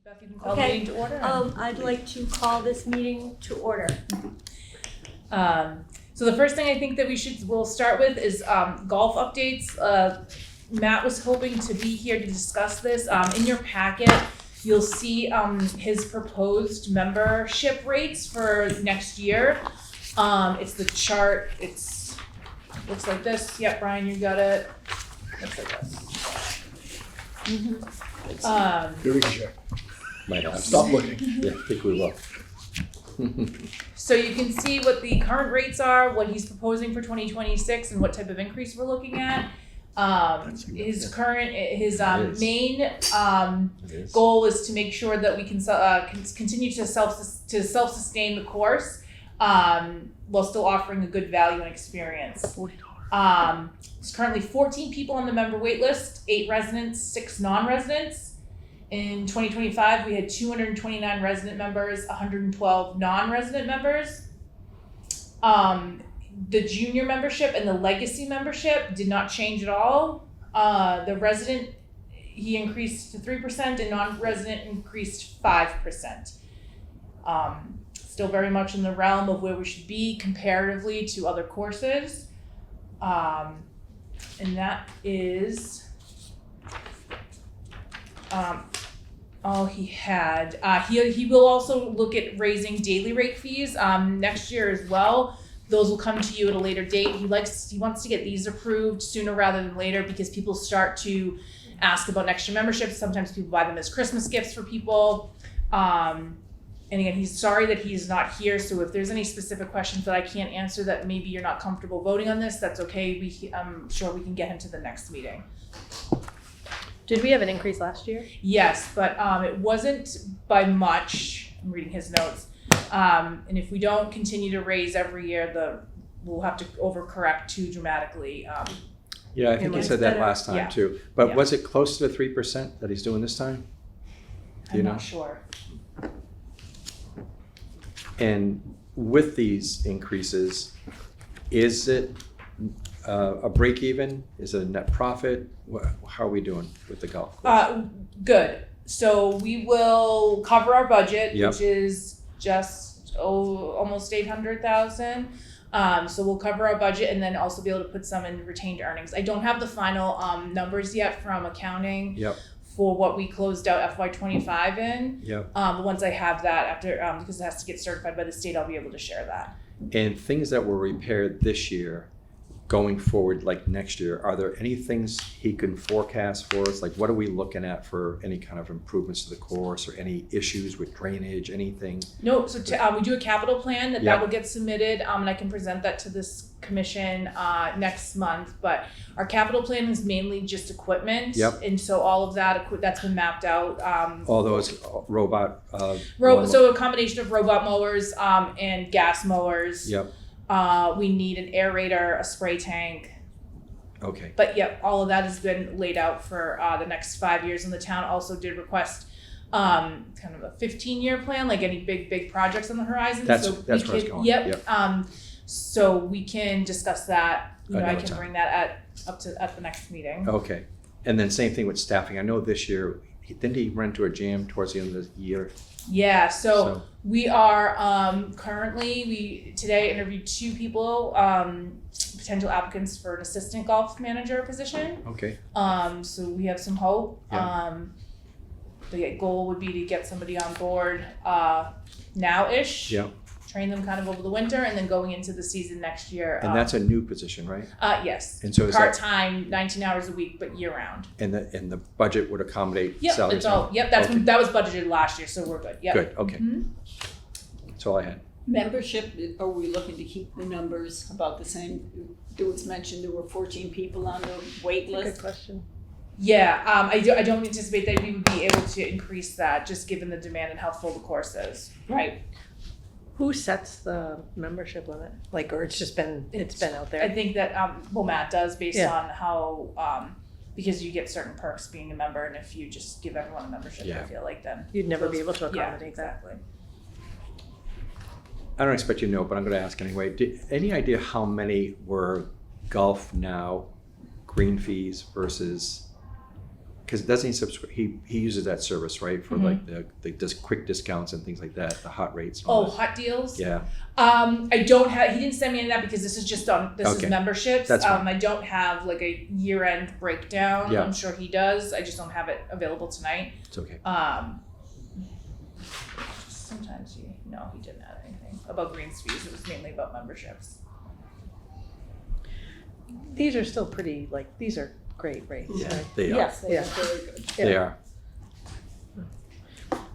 Beth, you can call the meeting to order. I'd like to call this meeting to order. So the first thing I think that we'll start with is golf updates. Matt was hoping to be here to discuss this. In your packet, you'll see his proposed membership rates for next year. It's the chart. Looks like this. Yep, Brian, you got it. Looks like this. Here we can check. Might have. Stop looking. Yeah, I think we will. So you can see what the current rates are, what he's proposing for 2026, and what type of increase we're looking at. His main goal is to make sure that we can continue to self-sustain the course while still offering a good value and experience. There's currently 14 people on the member wait list, 8 residents, 6 non-residents. In 2025, we had 229 resident members, 112 non-resident members. The junior membership and the legacy membership did not change at all. The resident, he increased to 3% and non-resident increased 5%. Still very much in the realm of where we should be comparatively to other courses. And that is all he had. He will also look at raising daily rate fees next year as well. Those will come to you at a later date. He wants to get these approved sooner rather than later because people start to ask about next year memberships. Sometimes people buy them as Christmas gifts for people. And again, he's sorry that he's not here. So if there's any specific questions that I can't answer that maybe you're not comfortable voting on this, that's okay. I'm sure we can get him to the next meeting. Did we have an increase last year? Yes, but it wasn't by much. I'm reading his notes. And if we don't continue to raise every year, we'll have to overcorrect too dramatically. Yeah, I think he said that last time Yeah. too. But Yeah. was it close to the 3% that he's doing this time? Do you I'm know? not sure. And with these increases, is it a break even? Is it a net profit? How are we doing with the golf course? Good. So we will cover our budget, Yep. which is just almost 800,000. So we'll cover our budget and then also be able to put some in retained earnings. I don't have the final numbers yet from accounting Yep. for what we closed out FY25 in. Yep. But once I have that, after because it has to get certified by the state, I'll be able to share that. And things that were repaired this year, going forward, like next year, are there any things he can forecast for us? Like, what are we looking at for any kind of improvements to the course or any issues with drainage, anything? No, so we do a capital plan that Yep. will get submitted, and I can present that to this commission next month. But our capital plan is mainly just equipment, Yep. and so all of that's been mapped out. All those robot. So a combination of robot mowers and gas mowers. Yep. We need an aerator, a spray tank. Okay. But yep, all of that has been laid out for the next 5 years, and the town also did request kind of a 15-year plan, like any big projects on the horizon. That's so where I was going. Yep. So we can discuss that. I Another can time. bring that at the next meeting. Okay. And then same thing with staffing. I know this year, didn't he run into a jam towards the end of the year? Yeah. So we are currently today interviewed 2 people, potential applicants for an assistant golf manager position. Okay. So we have some hope. Yeah. The goal would be to get somebody on board now-ish. Yeah. Train them kind of over the winter, and then going into the season next year. And that's a new position, right? Yes. And so is that, Part-time, 19 hours a week, but year-round. and the budget would accommodate Yep, salaries? it's all. Yep, Okay. that was budgeted last year, so we're good. Yep. Good, okay. Mhm. That's all I had. Membership, are we looking to keep the numbers about the same? It was mentioned there were 14 people on the wait Good list. question. Yeah, I don't anticipate that we would be able to increase that, just given the demand and how full the course is. Right. Who sets the membership limit? Like, or it's been out there? I think that Matt does based Yeah. on how because you get certain perks being a member, and if you just give everyone a membership, Yeah. I feel like then You'd never be able to yeah, accommodate that. exactly. I don't expect you to know, but I'm going to ask anyway. Any idea how many were Golf Now green fees versus because doesn't he subscribe, he uses that service, right, for like the just quick discounts and things like that, the hot rates. and all Oh, that. hot deals? Yeah, I don't have, he didn't send me any of that because this is just this Okay. is memberships. That's fine. I don't have like a year-end breakdown. Yeah. I'm sure he does. I just don't have it available tonight. it's okay. Sometimes he didn't add anything about greens fees. It was mainly about memberships. These are still pretty, these are great rates. Yeah, right? they are. Yes, they are Yeah. very good. They Yeah. are.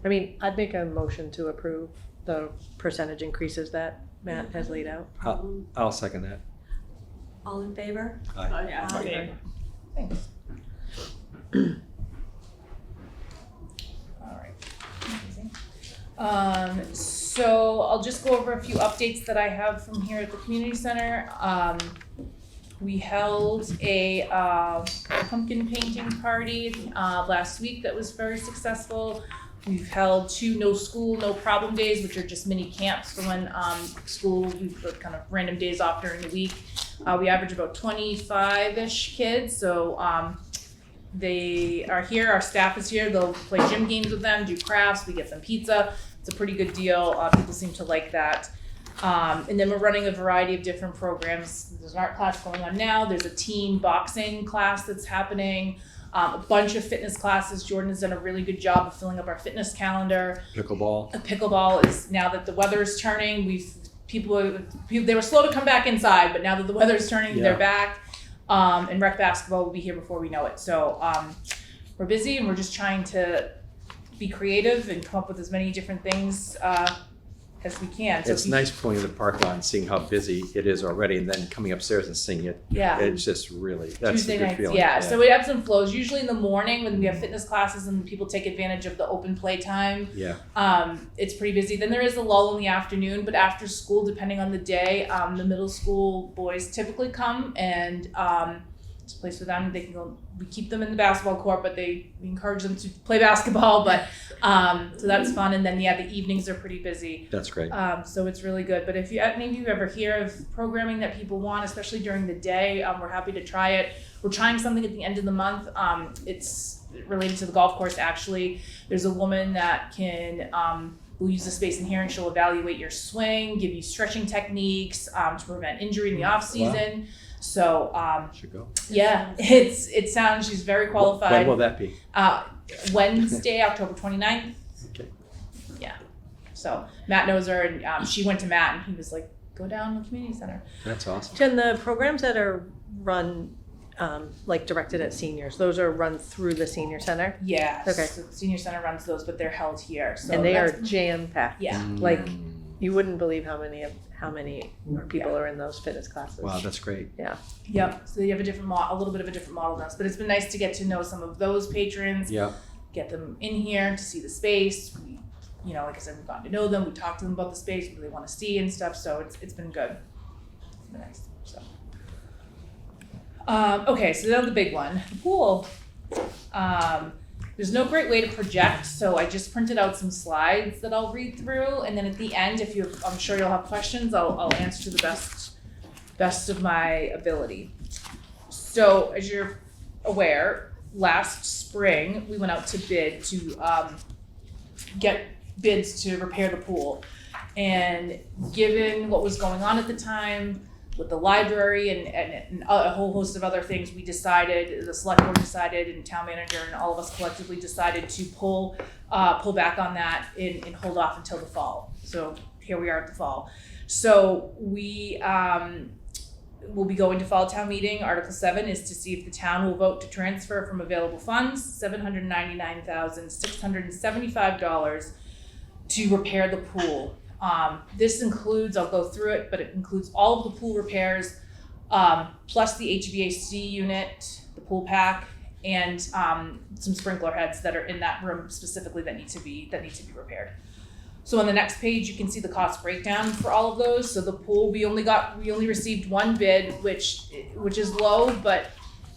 I mean, I'd make a motion to approve the percentage increases that Matt has laid out. I'll second that. All in favor? Aye. Yeah, Aye. okay. Thanks. All right. Amazing. So I'll just go over a few updates that I have from here at the community center. We held a pumpkin painting party last week that was very successful. We've held 2 no school, no problem days, which are just mini camps for when we've got kind of random days off during the week. We average about 25-ish kids, so they are here, our staff is here, they'll play gym games with them, do crafts, we get them pizza. It's a pretty good deal, people seem to like that. And then we're running a variety of different programs. There's an art class going on now, there's a teen boxing class that's happening, a bunch of fitness classes. Jordan has done a really good job of filling up our fitness calendar. Pickleball. Pickleball is, now that the weather is turning, people they were slow to come back inside, but now that the weather is turning, Yeah. they're back. And rec basketball will be here before we know it. So we're busy and we're just trying to be creative and come up with as many different things as we can. So It's nice pulling in the parking lot and seeing how busy it is already, and then coming upstairs and seeing it. Yeah. It's just really, that's Tuesday a good nights, feeling. yeah. So it ebbs and flows. Usually in the morning when we have fitness classes and people take advantage of the open play time, Yeah, it's pretty busy. Then there is a lull in the afternoon, but after school, depending on the day, the middle school boys typically come and it's a place for them. They can go. We keep them in the basketball court, but we encourage them to play basketball. But so that's fun. And then the evenings are pretty busy. that's great. So it's really good. But if any of you ever hear of programming that people want, especially during the day, we're happy to try it. We're trying something at the end of the month. It's related to the golf course, actually. There's a woman that can, will use the space in here and she'll evaluate your swing, give you stretching techniques to prevent injury in the off season. So Should go. yeah, she's very qualified. When will that be? Wednesday, October 29th. Okay. Yeah. So Matt knows her, and she went to Matt, and he was like, "Go down to the community center." That's awesome. Jen, the programs that are run, directed at seniors, those are run through the senior center? Yeah. Okay. So the senior center runs those, but they're held here. So And they are that's- jam-packed. Yeah. Like, you wouldn't believe how many people are in those fitness classes. Wow, that's great. Yep. So you have a little bit of a different model than us, but it's been nice to get to know some of those patrons. Yeah, Get them in here to see the space. Like I said, we've gotten to know them. We talked to them about the space, what they want to see and stuff. So it's been good. It's been nice. So. Okay, so now the big one, the pool. There's no great way to project, so I just printed out some slides that I'll read through, and then at the end, I'm sure you'll have questions, I'll answer to the best of my ability. So, as you're aware, last spring we went out to bid to get bids to repair the pool, and given what was going on at the time with the library and a whole host of other things, the select board decided, and town manager and all of us collectively decided to pull back on that and hold off until the fall. So here we are at the fall. So we will be going to fall town meeting. Article 7 is to see if the town will vote to transfer from available funds $799,675 to repair the pool. This includes, I'll go through it, but it includes all of the pool repairs, plus the HVAC unit, the pool pack, and some sprinkler heads that are in that room specifically that need to be repaired. So on the next page, you can see the cost breakdown for all of those. So the pool, we only received one bid, which is low, but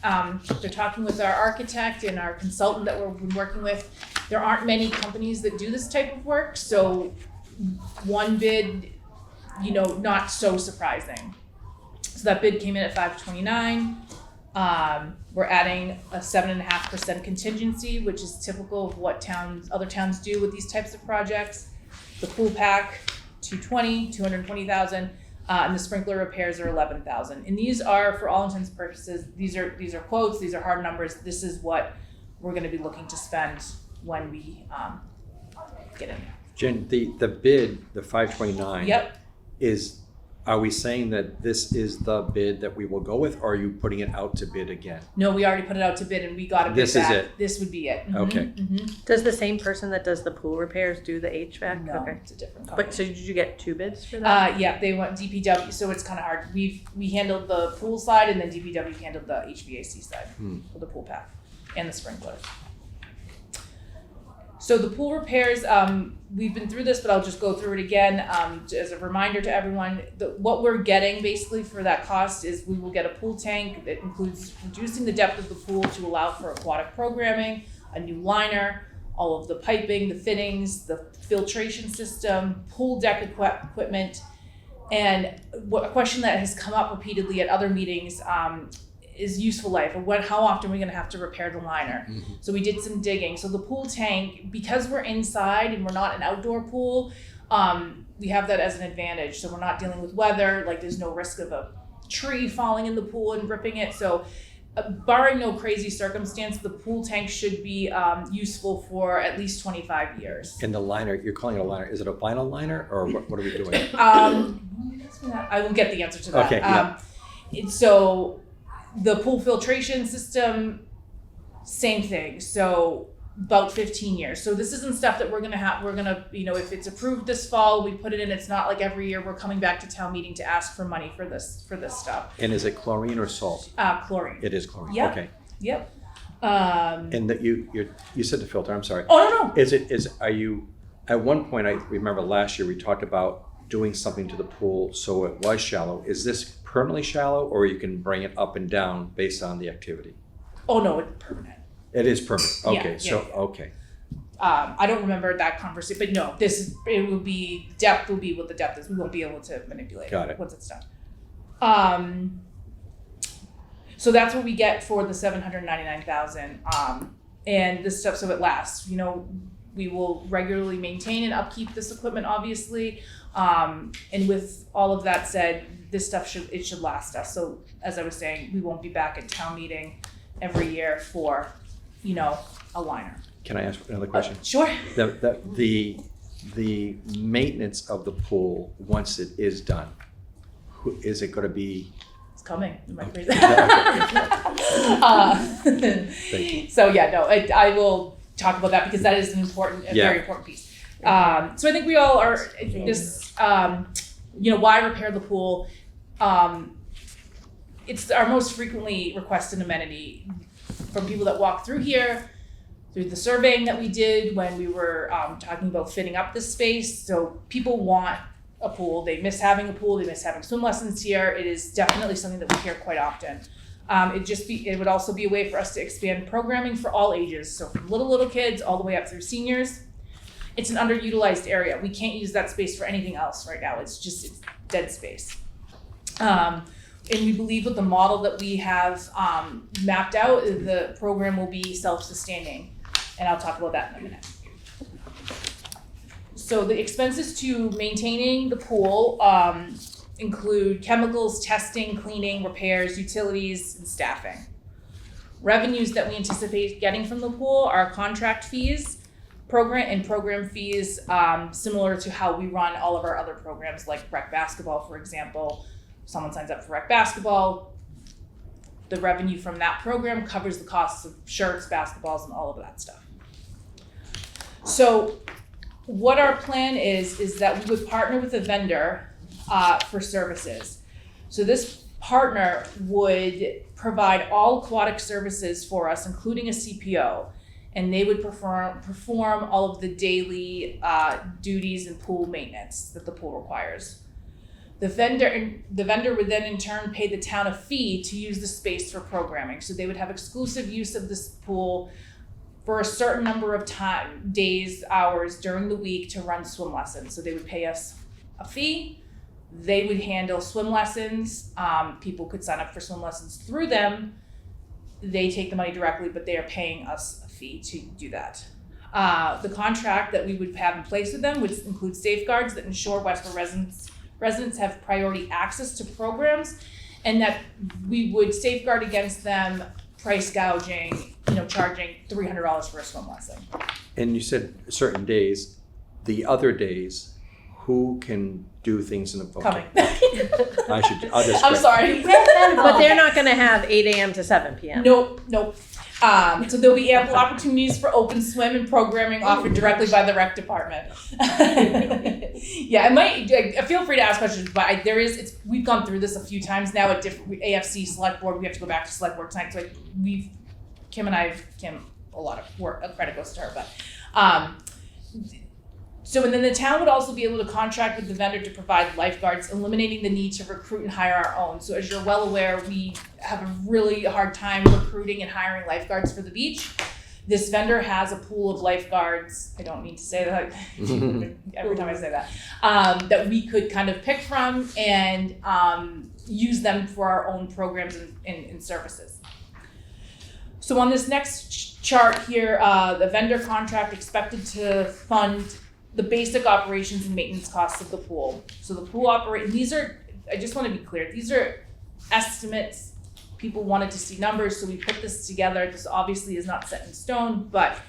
they're talking with our architect and our consultant that we've been working with. There aren't many companies that do this type of work, so one bid, not so surprising. So that bid came in at $529. We're adding a 7.5% contingency, which is typical of what other towns do with these types of projects. The pool pack, 220,000, and the sprinkler repairs are 11,000. And these are, for all intents and purposes, these are quotes, these are hard numbers. This is what we're gonna be looking to spend when we get in there. Jen, the bid, the 529. Yep. Are we saying that this is the bid that we will go with, or are you putting it out to bid again? No, we already put it out to bid and we got a bid This is back. it? This would be it. Mhm, Okay. mhm. Does the same person that does the pool repairs do the HVAC? No, Okay. it's a different company. But so did you get 2 bids for that? Yeah, they went DPW, so it's kind of hard. We handled the pool side and then DPW handled the HVAC side for the pool pack and the sprinklers. So the pool repairs, we've been through this, but I'll just go through it again as a reminder to everyone. What we're getting basically for that cost is we will get a pool tank that includes reducing the depth of the pool to allow for aquatic programming, a new liner, all of the piping, the fittings, the filtration system, pool deck equipment. And a question that has come up repeatedly at other meetings is useful life. How often are we gonna have to repair the liner? Mm-hmm. So we did some digging. So the pool tank, because we're inside and we're not an outdoor pool, we have that as an advantage. So we're not dealing with weather, like there's no risk of a tree falling in the pool and ripping it. So barring no crazy circumstance, the pool tank should be useful for at least 25 years. And the liner, you're calling it a liner, is it a vinyl liner, or what are we doing? I will get the answer to that. Okay, yeah. So the pool filtration system, same thing. So about 15 years. So this isn't stuff that we're gonna, if it's approved this fall, we put it in. It's not like every year we're coming back to town meeting to ask for money for this stuff. And is it chlorine or salt? Chlorine. It is chlorine, Yep. okay. Yep. And that you said the filter, I'm sorry. Oh, no. Are you, at one point, I remember last year, we talked about doing something to the pool so it was shallow. Is this permanently shallow, or you can bring it up and down based on the activity? Oh, no, it's permanent. It is permanent, okay, Yeah. okay. I don't remember that conversation, but no, depth will be what the depth is. We won't be able to manipulate Got it. once it's done. So that's what we get for the 799,000. And this stuff, so it lasts. We will regularly maintain and upkeep this equipment, obviously. And with all of that said, this stuff should last us. So as I was saying, we won't be back at town meeting every year for, a liner. Can I ask another question? Sure. The maintenance of the pool, once it is done, is it gonna be? It's coming. Am I crazy? Thank you. So yeah, no, I will talk about that because that is very important piece. So I think we all are this, why repair the pool? It's our most frequently requested amenity from people that walk through here, through the surveying that we did when we were talking about fitting up this space. So people want a pool. They miss having a pool. They miss having swim lessons here. It is definitely something that we hear quite often. It would also be a way for us to expand programming for all ages. So from little kids all the way up through seniors. It's an underutilized area. We can't use that space for anything else right now. It's dead space. And we believe with the model that we have mapped out, the program will be self-sustaining. And I'll talk about that in a minute. So the expenses to maintaining the pool include chemicals, testing, cleaning, repairs, utilities, and staffing. Revenues that we anticipate getting from the pool are contract fees, program fees, similar to how we run all of our other programs like rec basketball, for example. Someone signs up for rec basketball, the revenue from that program covers the costs of shirts, basketballs, and all of that stuff. So what our plan is that we would partner with a vendor for services. So this partner would provide all aquatic services for us, including a CPO, and they would perform all of the daily duties and pool maintenance that the pool requires. The vendor would then in turn pay the town a fee to use the space for programming. So they would have exclusive use of this pool for a certain number of days, hours during the week to run swim lessons. So they would pay us a fee. They would handle swim lessons. People could sign up for swim lessons through them. they take the money directly, but they are paying us a fee to do that. The contract that we would have in place with them would include safeguards that ensure Westborough residents have priority access to programs, and that we would safeguard against them price gouging, charging $300 for a swim lesson. And you said certain days, the other days, who can do things in the book? Coming. I'll just. I'm sorry. But they're not gonna have 8 a.m. to 7 p.m. Nope. So there'll be ample opportunities for open swim and programming offered directly by the rec department. Yeah, feel free to ask questions, but we've gone through this a few times now at different AFC select board. We have to go back to select board tonight. So Kim, a lot of work, credit goes to her, but, so, and then the town would also be able to contract with the vendor to provide lifeguards, eliminating the need to recruit and hire our own. So as you're well aware, we have a really hard time recruiting and hiring lifeguards for the beach. This vendor has a pool of lifeguards, I don't mean to say that every time I say that, that we could kind of pick from and use them for our own programs and services. So on this next chart here, the vendor contract expected to fund the basic operations and maintenance costs of the pool. So the pool I just want to be clear, these are estimates. People wanted to see numbers, so we put this together. This obviously is not set in stone, but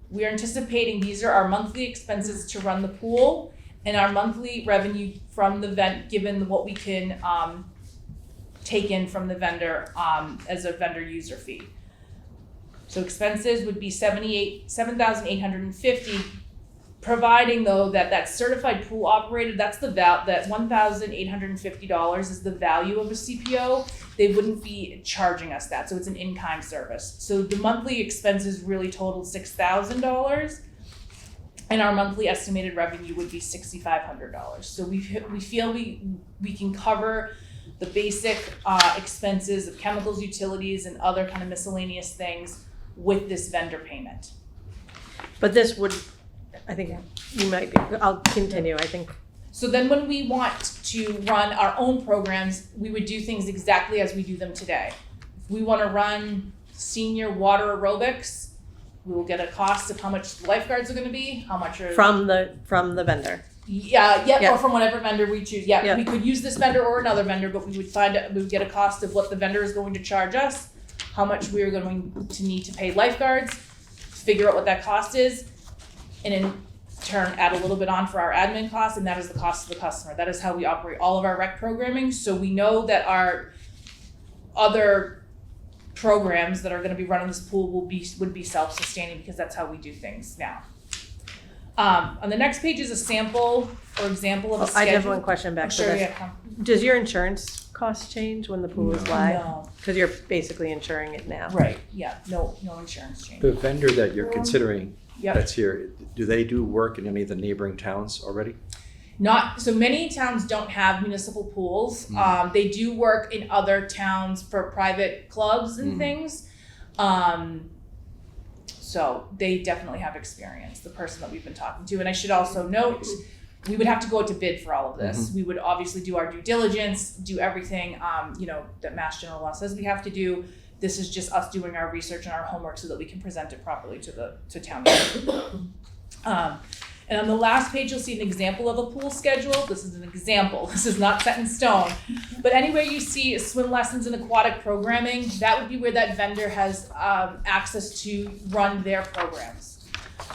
we're anticipating these are our monthly expenses to run the pool and our monthly revenue from the given what we can take in from the vendor as a vendor user fee. So expenses would be $7,850, providing though that certified pool operator, that's that $1,850 is the value of a CPO. They wouldn't be charging us that, so it's an in-kind service. So the monthly expenses really total $6,000, and our monthly estimated revenue would be $6,500. So we feel we can cover the basic expenses of chemicals, utilities, and other kind of miscellaneous things with this vendor payment. But this would, I think you might be, I'll continue, I think. So then when we want to run our own programs, we would do things exactly as we do them today. If we want to run senior water aerobics, we will get a cost of how much the lifeguards are going to be, how much are... From the vendor. Or from whatever vendor we choose. Yeah. We could use this vendor or another vendor, but we would get a cost of what the vendor is going to charge us, how much we are going to need to pay lifeguards, figure out what that cost is, and in turn add a little bit on for our admin costs, and that is the cost of the customer. That is how we operate all of our rec programming. So we know that our other programs that are going to be running this pool would be self-sustaining, because that's how we do things now. On the next page is a sample or example of a schedule. I have one question back to Sure, this. yeah. Does your insurance cost change when the pool is live? No. Because you're basically insuring it now. Right, yeah, no insurance change. The vendor that you're considering Yep. that's here, do they do work in any of the neighboring towns already? Not, so many towns don't have municipal pools. They do work in other towns for private clubs and things. So they definitely have experience, the person that we've been talking to. And I should also note, we would have to go out to bid for all of this. We would obviously do our due diligence, do everything, that Mass General Law says we have to do. This is just us doing our research and our homework so that we can present it properly to town meeting. And on the last page, you'll see an example of a pool schedule. This is an example. This is not set in stone. But anywhere you see swim lessons and aquatic programming, that would be where that vendor has access to run their programs.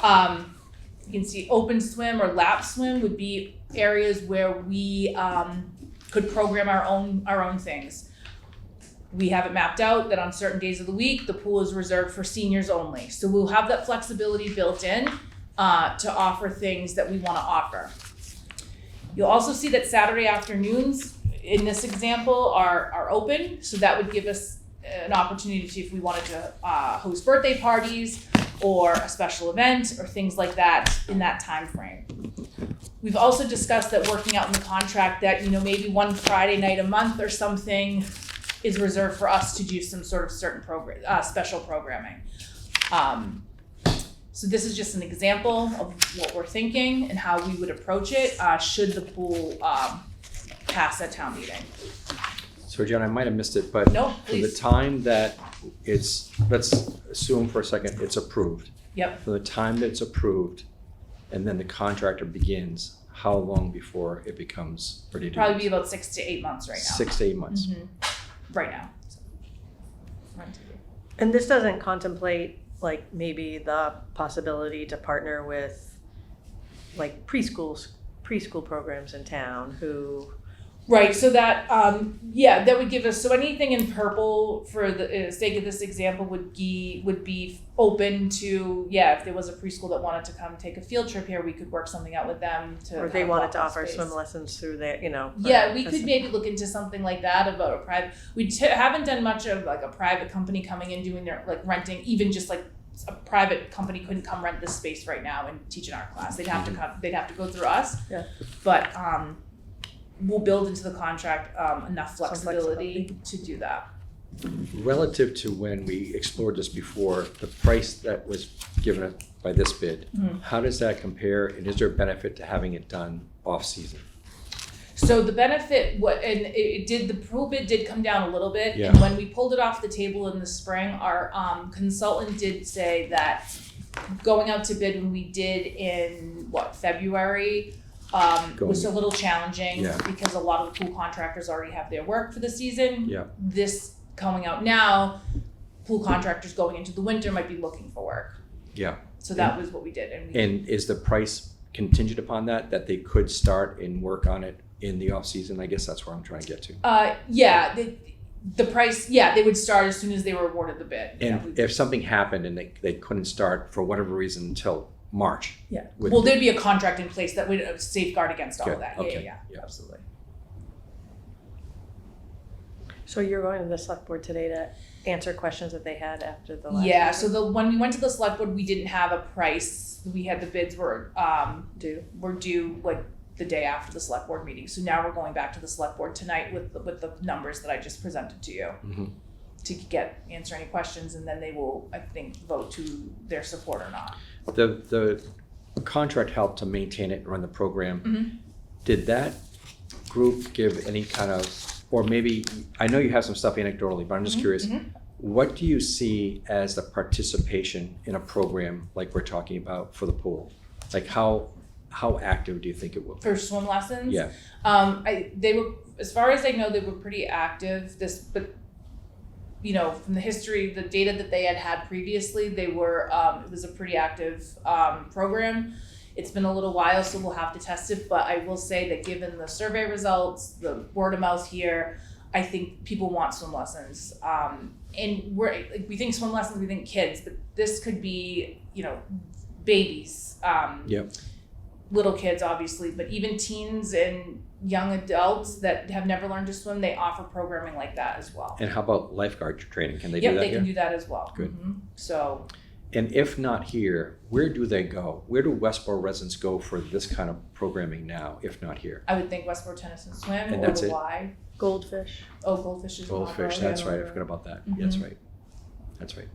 You can see open swim or lap swim would be areas where we could program our own things. We have it mapped out that on certain days of the week, the pool is reserved for seniors only. So we'll have that flexibility built in to offer things that we want to offer. You'll also see that Saturday afternoons in this example are open. So that would give us an opportunity to, if we wanted to host birthday parties or a special event or things like that in that time frame. We've also discussed that working out in the contract that, maybe one Friday night a month or something is reserved for us to do some sort of certain special programming. So this is just an example of what we're thinking and how we would approach it should the pool pass at town meeting. So John, I might have missed it, but No, from the please. time that it's, let's assume for a second, it's approved. Yep. From the time that it's approved and then the contractor begins, how long before it becomes ready to Probably be use? about 6 to 8 months right now. 6 to 8 months. Mhm. Right now. And this doesn't contemplate like maybe the possibility to partner with like preschool programs in town who, Right, so that, that would give us, so anything in purple for the sake of this example would be open to, if there was a preschool that wanted to come take a field trip here, we could work something out with them to. or they have wanted to walking offer space. swim lessons through their, Yeah, we could maybe look into something like that about a private, haven't done much of like a private company coming in doing their, like renting, even just like a private company couldn't come rent this space right now and teach an art class. They'd have to come, they'd have to go through us. Yeah. But, we'll build into the contract, enough Some flexibility to do that. Relative to when we explored this before, the price that was given by this bid, how does that compare, and is there a benefit to having it done off-season? So the benefit, the pro bid did come down a little bit. Yeah. And when we pulled it off the table in the spring, our consultant did say that going out to bid when we did in February, was a little challenging Yeah. because a lot of the pool contractors already have their work for the season. Yeah. This coming out now, pool contractors going into the winter might be looking for work. Yeah. So that was what we did. And is the price contingent upon that they could start and work on it in the off-season? I guess that's where I'm trying to get to. The price, they would start as soon as they were awarded the bid. And if something happened and they couldn't start for whatever reason until March? Yeah. Would- Well, there'd be a contract in place that would safeguard against all Good. of that. Okay. Yeah, absolutely. so you're going to the select board today to answer questions that they had after the last Yeah, meeting? so when we went to the select board, we didn't have a price. We had the bids were due like the day after the select board meeting. So now we're going back to the select board tonight with the numbers that I just presented to you Mhm. to answer any questions, and then they will, I think, vote to their support or not. The contract helped to maintain it and run the program. Mhm. Did that group give any kind of, or maybe, I know you have some stuff anecdotally, but I'm just curious, what do you see as the participation in a program like we're talking about for the pool? Like how active do you think it will be? For swim lessons? Yeah. They were, as far as I know, they were pretty active. But from the history, the data that they had previously, they were, it was a pretty active program. It's been a little while, so we'll have to test it, but I will say that given the survey results, the word of mouth here, I think people want swim lessons. And we think swim lessons, we think kids, but this could be, babies. Yep. Little kids, obviously, but even teens and young adults that have never learned to swim, they offer programming like that as well. And how about lifeguard training? Can they do Yep, that they here? can do that as well. Good. So, And if not here, where do they go? Where do Westborough residents go for this kind of programming now, if not here? I would think Westborough Tennis and Swim And or that's the it? Y. Goldfish. Oh, Goldfish is Goldfish, that's right, I forgot about that. That's right. That's right.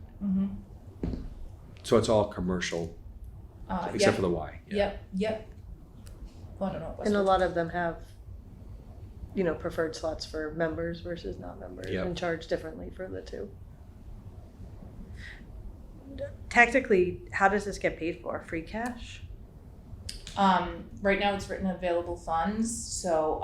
So it's all commercial, except for the Y. Yeah. Yep. Well, I don't know. What And a Westborough- lot of them have, preferred slots for members versus not members Yep. and charge differently for the two. Tactically, how does this get paid for? Free cash? Right now it's written available funds, so,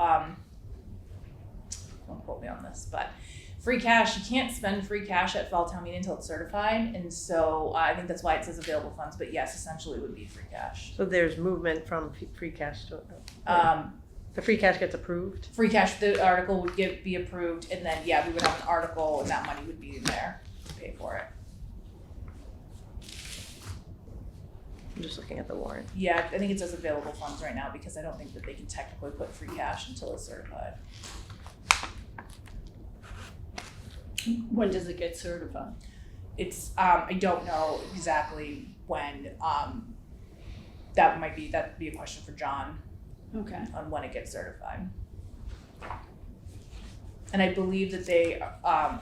don't quote me on this, but free cash, you can't spend free cash at fall town meeting until it's certified, and so I think that's why it says available funds, but yes, essentially it would be free cash. So there's movement from free cash to, the free cash gets approved? Free cash, the article would be approved, and then, we would have an article, and that money would be in there to pay for it. I'm just looking at the warrant. Yeah, I think it says available funds right now, because I don't think that they can technically put free cash until it's certified. When does it get certified? It's, I don't know exactly when, that'd be a question for John Okay. on when it gets certified. And I believe that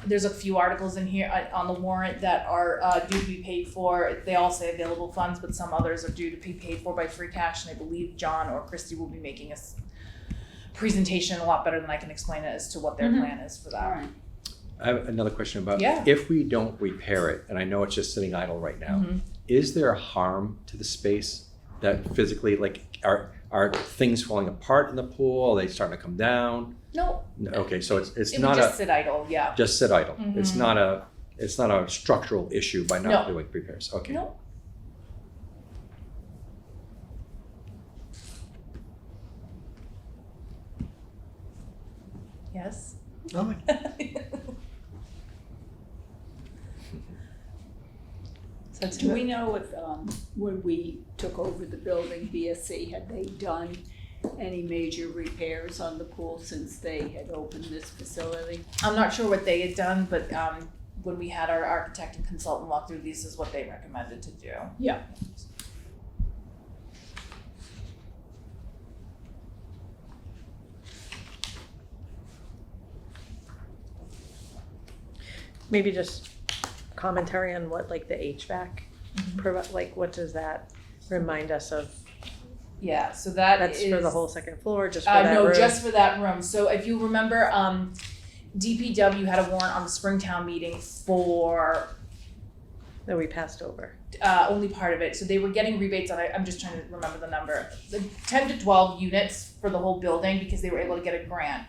there's a few articles in here on the warrant that are due to be paid for. They all say available funds, but some others are due to be paid for by free cash, and I believe John or Christy will be making us presentation a lot better than I can explain it as to what their plan is for All that. right. I have another question about, Yeah. if we don't repair it, and I know it's just sitting idle right now, is there a harm to the space that physically, like, are things falling apart in the pool? Are they starting to come down? No, No, okay, so it's it would not just sit idle, yeah. just sit idle. Mhm. It's not a structural issue by not No. doing repairs. Okay. No. Yes. Nothing. So Do we know if, when we took over the building, BSC, had they done any major repairs on the pool since they had opened this facility? I'm not sure what they had done, but when we had our architect and consultant walk through, this is what they recommended to do. Yeah. Maybe just commentary on what like the HVAC, like what does that remind us of? Yeah, so that's For the whole second floor, just for that no, room? just for that room. So if you remember, DPW had a warrant on the Springtown meeting for That we passed over. only part of it. So they were getting rebates on it. I'm just trying to remember the number. The 10 to 12 units for the whole building because they were able to get a grant.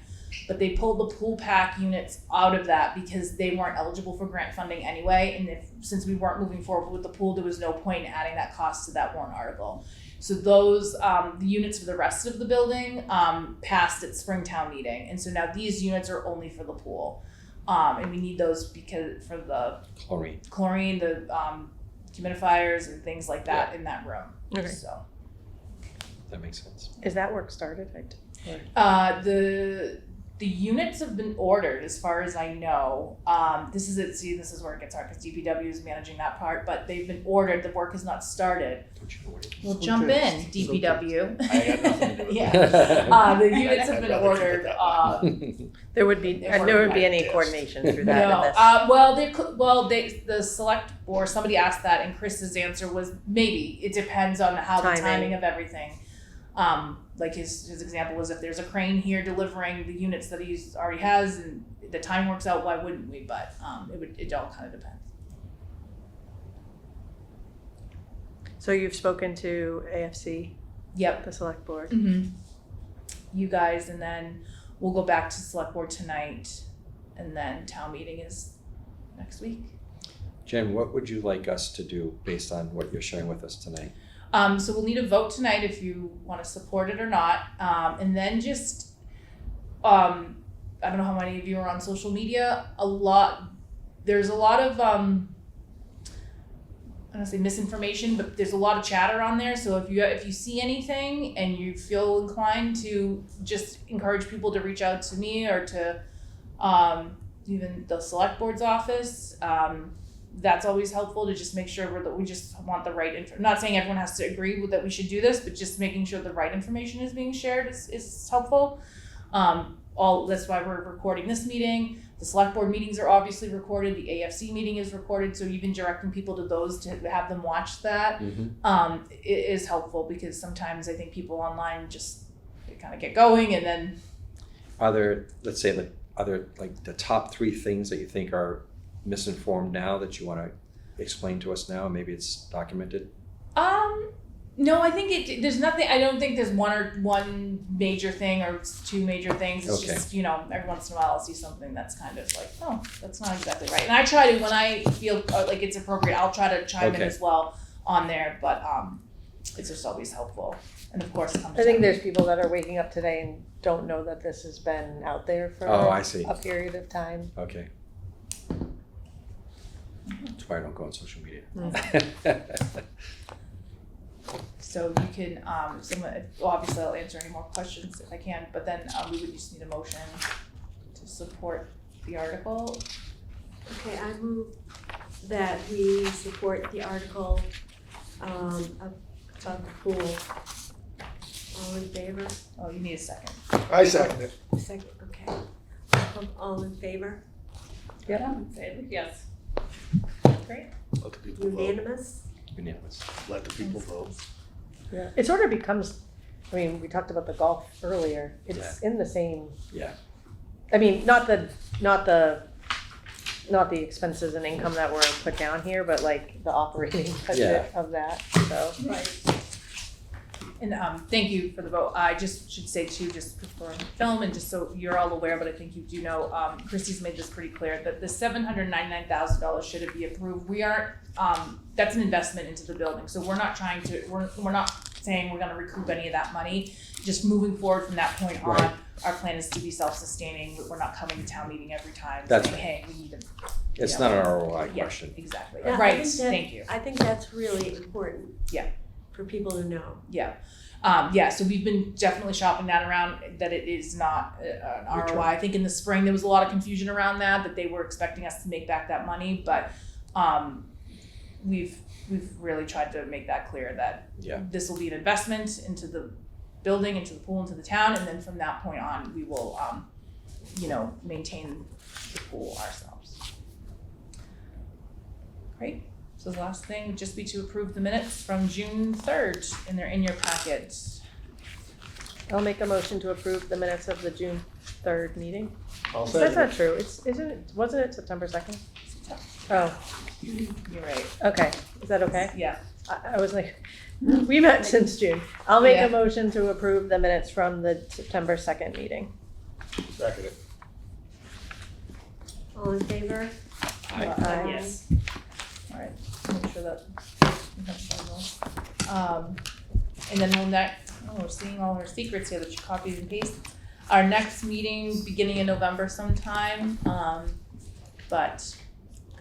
But they pulled the pool pack units out of that because they weren't eligible for grant funding anyway. And since we weren't moving forward with the pool, there was no point in adding that cost to that warrant article. So those, the units for the rest of the building passed at Springtown meeting. And so now these units are only for the pool. And we need those because for the chlorine, the humidifiers and things like that in that room. Okay. So That makes sense. Is that work started? the units have been ordered as far as I know. This is where it gets hard because DPW is managing that part, but they've been ordered. The work has not started. Don't you know what it is? We'll jump in, DPW. I got nothing to do with it. Yeah. The units have been I'd rather keep ordered. it that way. There would be, They there would be any Yes. coordination through that No, in this. the select or somebody asked that, and Chris's answer was maybe. It depends on how the Timing. timing of everything. Like his example was if there's a crane here delivering the units that he's already has, and the time works out, why wouldn't we? But it all kind of depends. So you've spoken to AFC, Yep. the select board? Mm-hmm. You guys, and then we'll go back to select board tonight, and then town meeting is next week. Jen, what would you like us to do based on what you're sharing with us tonight? So we'll need a vote tonight if you want to support it or not. And then just, I don't know how many of you are on social media. There's a lot of, I don't want to say misinformation, but there's a lot of chatter on there. So if you see anything and you feel inclined to just encourage people to reach out to me or to even the select board's office, that's always helpful to just make sure that we just want the right info. Not saying everyone has to agree with that we should do this, but just making sure the right information is being shared is helpful. That's why we're recording this meeting. The select board meetings are obviously recorded. The AFC meeting is recorded. So even directing people to those to have them watch that it is helpful because sometimes I think people online just they kind of get going and then. Are there the top 3 things that you think are misinformed now that you want to explain to us now? Maybe it's documented. No, I think there's nothing. I don't think there's one major thing or 2 major things. It's Okay. just every once in a while I'll see something that's kind of like, oh, that's not exactly right. And I try to when I feel like it's appropriate, I'll try to chime in as well on there. But it's just always helpful. And of course, I think there's people that are waking up today and don't know that this has been out there for I see. a period of time. Okay. That's why I don't go on social media. So you can, obviously I'll answer any more questions if I can, but then we would just need a motion to support the article. Okay, I move that we support the article about the pool. All in favor? Oh, you need a second. I second it. Second, okay. All in favor? Yes. Great. Let the people vote. Unanimous? Unanimous. Let the people vote. Yeah. It sort of becomes I mean, we talked about the golf earlier. It's in the same. Yeah. I mean, not the expenses and income that were put down here, but like the operating budget of that, so. Right. And thank you for the vote. I just should say too, just for film and just so you're all aware, but I think you do know, Christie's made this pretty clear that the $799,000 should it be approved. We aren't, that's an investment into the building. So we're not trying to, we're not saying we're gonna recoup any of that money. Just moving forward from that point on, Right. our plan is to be self-sustaining. We're not coming to town meeting every time That's saying, hey, we need to. It's not an ROI Yeah, question. exactly. Yeah, I Right, think that- thank you. I think that's really important. Yeah. For people to know. Yeah. So we've been definitely shopping that around, that it is not an ROI. I think in the spring, there was a lot of confusion around that they were expecting us to make back that money, but, we've really tried to make that clear that this will be an investment into the building, into the pool, into the town, and then from that point on, we will, maintain the pool ourselves. Great. So the last thing would just be to approve the minutes from June 3rd, and they're in your packet. I'll make a motion to approve the minutes of the June 3rd meeting. I'll That's second not true. Wasn't it September 2nd? Oh, You're right. okay. Is that okay? Yeah. I was like, we met since June. I'll make Yeah. a motion to approve the minutes from the September 2nd meeting. it. Second it. All in favor? Aye. Yes. All right. Make sure that. And then we're seeing all our secrets here that you copied and pasted. Our next meeting, beginning in November sometime, but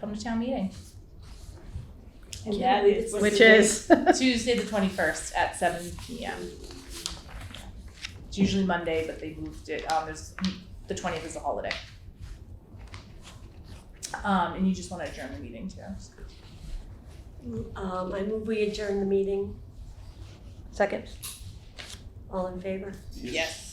come to town meeting. And that is. what's Which the date? is Tuesday the 21st at 7 p.m. It's usually Monday, but they moved it, the 20th is a holiday. And you just wanna adjourn the meeting too. I move we adjourn the meeting. second. All in favor? Yes.